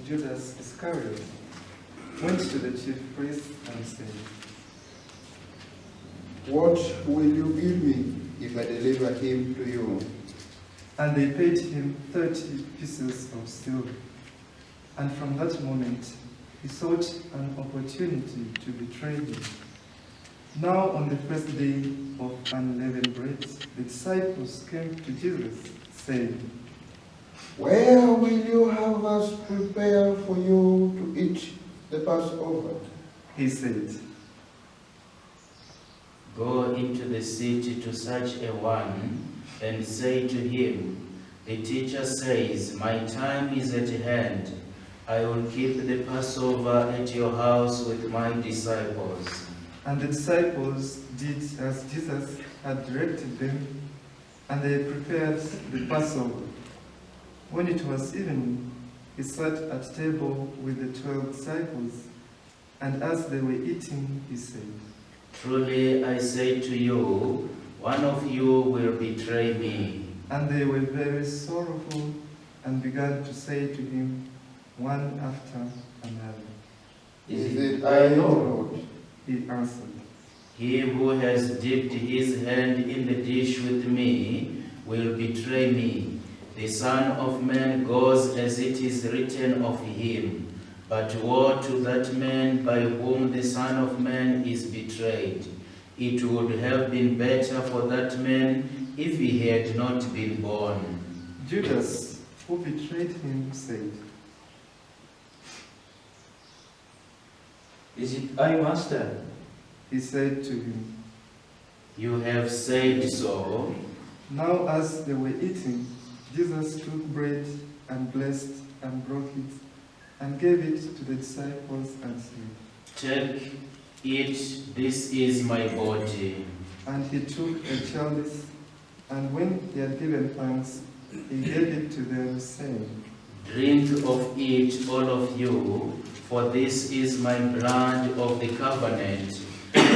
Judas Iscariot, went to the chief priests and said, "What will you give me if I deliver him to you?" And they paid him 30 pieces of silver. And from that moment, he sought an opportunity to betray him. Now on the first day of unleavened bread, the disciples came to Jesus, saying, "Where will you have us prepare for you to eat the Passover?" He said, "Go into the city to such a one, and say to him, the teacher says, my time is at hand. I will keep the Passover at your house with my disciples." And the disciples did as Jesus had directed them, and they prepared the Passover. When it was evening, he sat at table with the 12 disciples, and as they were eating, he said, "Truly I say to you, one of you will betray me." And they were very sorrowful, and began to say to him, one after another. "Is it I, Lord?" He answered, "He who has dipped his hand in the dish with me will betray me. The Son of Man goes as it is written of him. But woe to that man by whom the Son of Man is betrayed. It would have been better for that man if he had not been born." Judas, who betrayed him, said, "Is it I, Master?" He said to him. "You have said so." Now as they were eating, Jesus took bread and blessed and broke it and gave it to the disciples and said, "Take, eat, this is my body." And he took a chalice, and when he had given thanks, he gave it to them, saying, "Drink of it, all of you, for this is my blood of the covenant,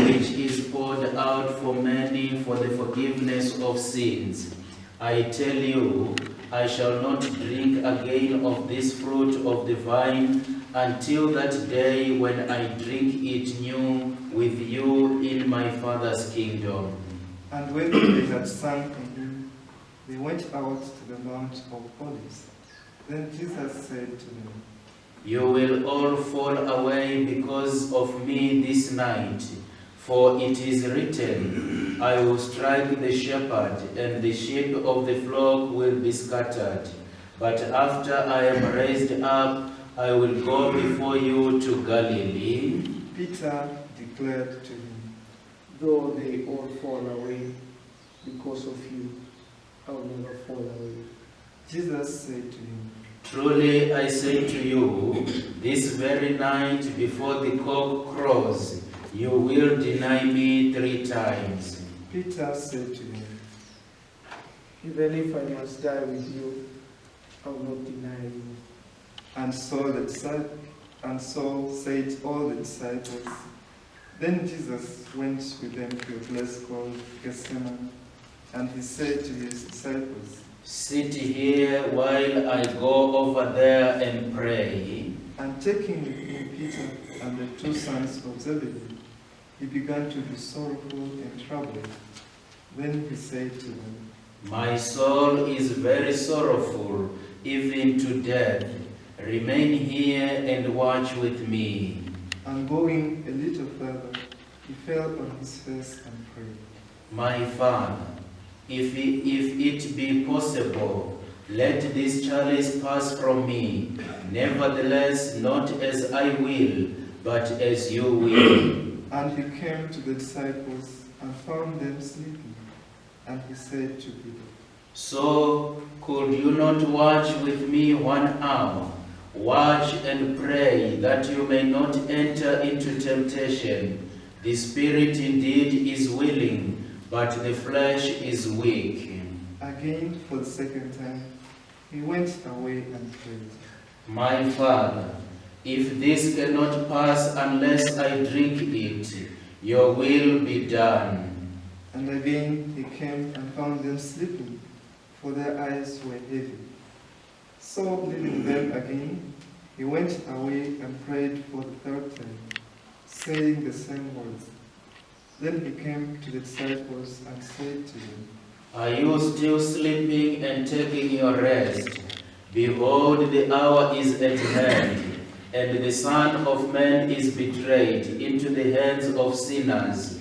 which is poured out for many for the forgiveness of sins. I tell you, I shall not drink again of this fruit of the vine until that day when I drink it new with you in my Father's kingdom." And when they had sung a hymn, they went out to the Mount of Olives. Then Jesus said to them, "You will all fall away because of me this night. For it is written, I will strike the shepherd, and the sheep of the flock will be scattered. But after I am raised up, I will go before you to Galilee." Peter declared to him, Though they all fall away because of you, I will never fall away. Jesus said to him, "Truly I say to you, this very night before the cock crows, you will deny me 3 times. Peter said to him, Even if I must die with you, I will not deny you. and so said all the disciples. Then Jesus went with them to a place called Gethsemane, and he said to his disciples, Sit here while I go over there and pray." And taking with him Peter and the 2 sons of Zebedee, he began to be sorrowful and troubled. Then he said to them, "My soul is very sorrowful, even to death. Remain here and watch with me." And going a little further, he fell on his face and prayed, "My Father, if it be possible, let this chalice pass from me. Nevertheless, not as I will, but as you will." And he came to the disciples and found them sleeping. And he said to Peter, "So could you not watch with me 1 hour? Watch and pray that you may not enter into temptation. The spirit indeed is willing, but the flesh is weak." Again, for the second time, he went away and prayed, "My Father, if this cannot pass unless I drink it, your will be done." And again he came and found them sleeping, for their eyes were heavy. So leaving them again, He went away and prayed for the third time, saying the same words. Then he came to the disciples and said to them, Are you still sleeping and taking your rest? Behold, the hour is at hand, and the Son of Man is betrayed into the hands of sinners.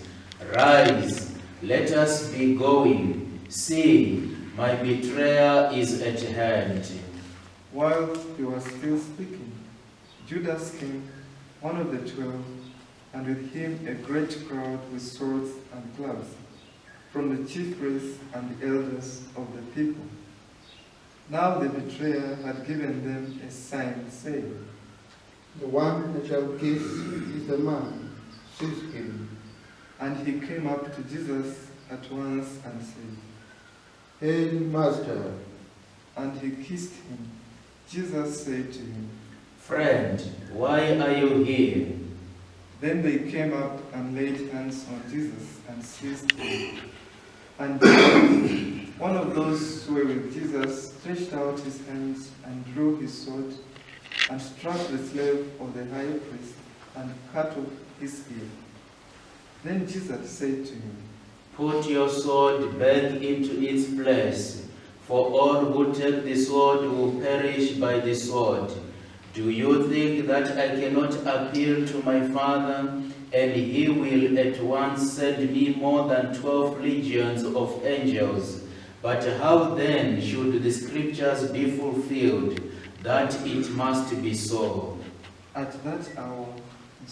Rise, let us be going. See, my betrayer is at hand. While he was still speaking, Judas came, one of the 12, and with him a great crowd with swords and clubs, from the chief priests and the elders of the people. Now the betrayer had given them a sign, saying, The one that shall kiss is the man. Seize him. And he came up to Jesus at once and said, Hail, Master. and he kissed him. Jesus said to him, Friend, why are you here? Then they came up and laid hands on Jesus and seized him. And behold, one of those who were with Jesus stretched out his hands and drew his sword and struck the slave of the high priest and cut off his ear. Then Jesus said to him, Put your sword back into its place, for all who take the sword will perish by the sword. Do you think that I cannot appeal to my Father, and he will at once send me more than 12 legions of angels? But how then should the scriptures be fulfilled, that it must be so? At that hour,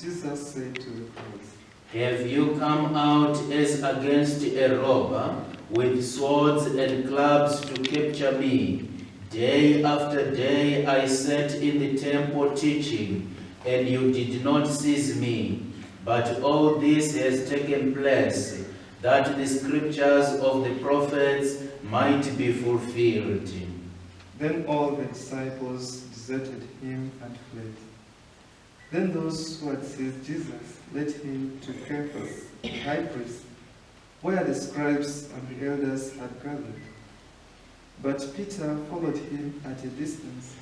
Jesus said to the crowds, Have you come out as against a robber, with swords and clubs to capture me? Day after day I sat in the temple teaching, and you did not seize me. But all this has taken place, that the scriptures of the prophets might be fulfilled. Then all the disciples deserted him and fled. Then those who had seized Jesus led him to Caiaphas, the high priest, where the scribes and the elders had gathered. But Peter followed him at a distance,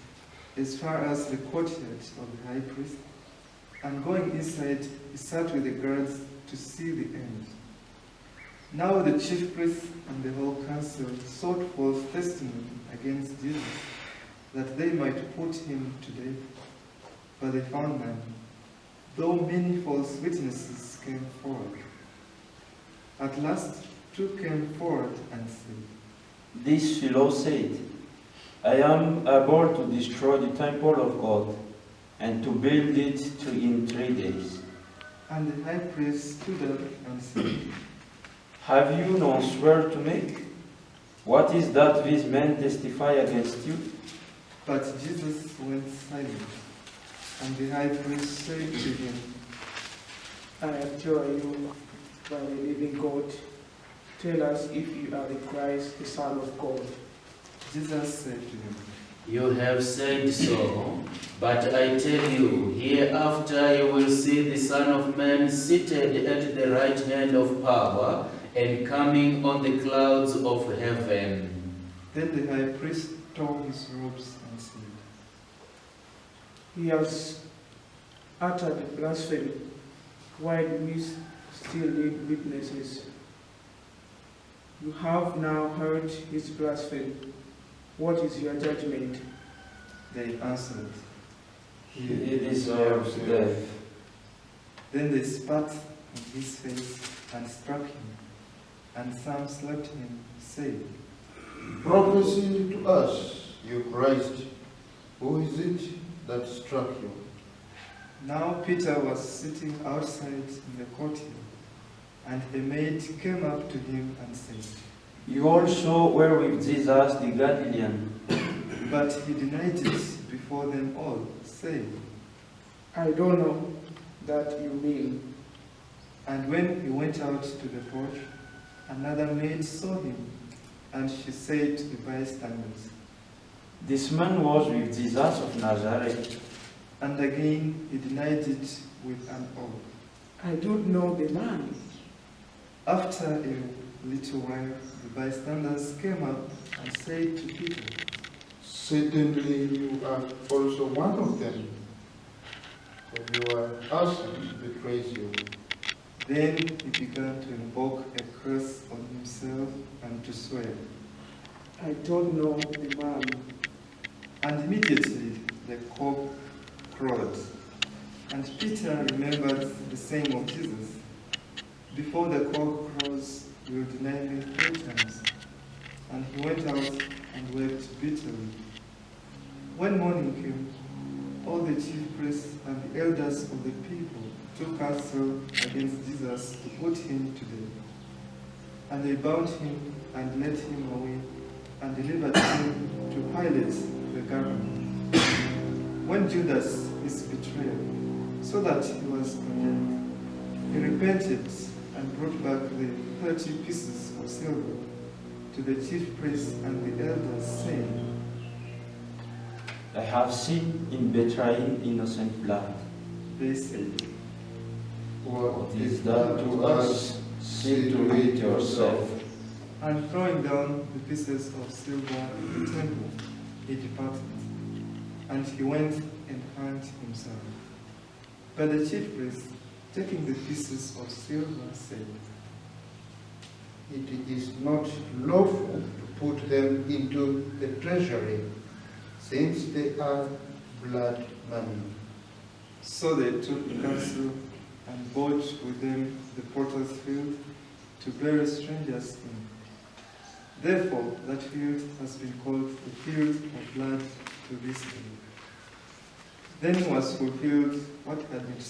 as far as the courtyard of the high priest, and going inside, he sat with the guards to see the end. Now the chief priests and the whole council sought for testimony against Jesus, that they might put him to death. But they found none, though many false witnesses came forward. At last, two came forward and said, This fellow said, I am able to destroy the temple of God and to build it in 3 days. And the high priest stood up and said, Have you no swear to make? What is that these men testify against you? But Jesus went silent. And the high priest said to him, I adjure you by the living God, tell us if you are the Christ, the Son of God. Jesus said to him, You have said so, but I tell you, hereafter you will see the Son of Man seated at the right hand of power and coming on the clouds of heaven. Then the high priest tore his robes and said, He has uttered blasphemy. Why do we still need witnesses? You have now heard his blasphemy. What is your judgment? They answered, He deserves death. Then they spat in his face and struck him, and some slapped him, saying, Prophesy to us, you Christ. Who is it that struck you? Now Peter was sitting outside in the courtyard, and a maid came up to him and said, You also were with Jesus the Galilean. But he denied it before them all, saying, I don't know that you mean. And when he went out to the porch, another maid saw him, and she said to the bystanders, This man was with Jesus of Nazareth. and again he denied it with an oath. I don't know the man. After a little while, the bystanders came up and said to Peter, Certainly you are also one of them. person betrays you. Then he began to invoke a curse on himself and to swear. I don't know the man. And immediately the cock crowed. And Peter remembered the saying of Jesus, "Before the cock crows, you will deny me 3 times." And he went out and wept bitterly. When morning came, all the chief priests and the elders of the people took counsel against Jesus to put him to death. And they bound him and led him away and delivered him to Pilate the governor. When Judas, his betrayer, saw that he was condemned, he repented and brought back the 30 pieces of silver to the chief priests and the elders, saying, I have sinned in betraying innocent blood. they said, What is done to us, see to it yourself. and throwing down the pieces of silver in the temple, he departed. And he went and hanged himself. But the chief priests, taking the pieces of silver, said, It is not lawful to put them into the treasury, since they are blood money. So they took counsel and bought with them the potter's field to bury strangers in. Therefore, that field has been called the field of blood to this day. Then was fulfilled what had been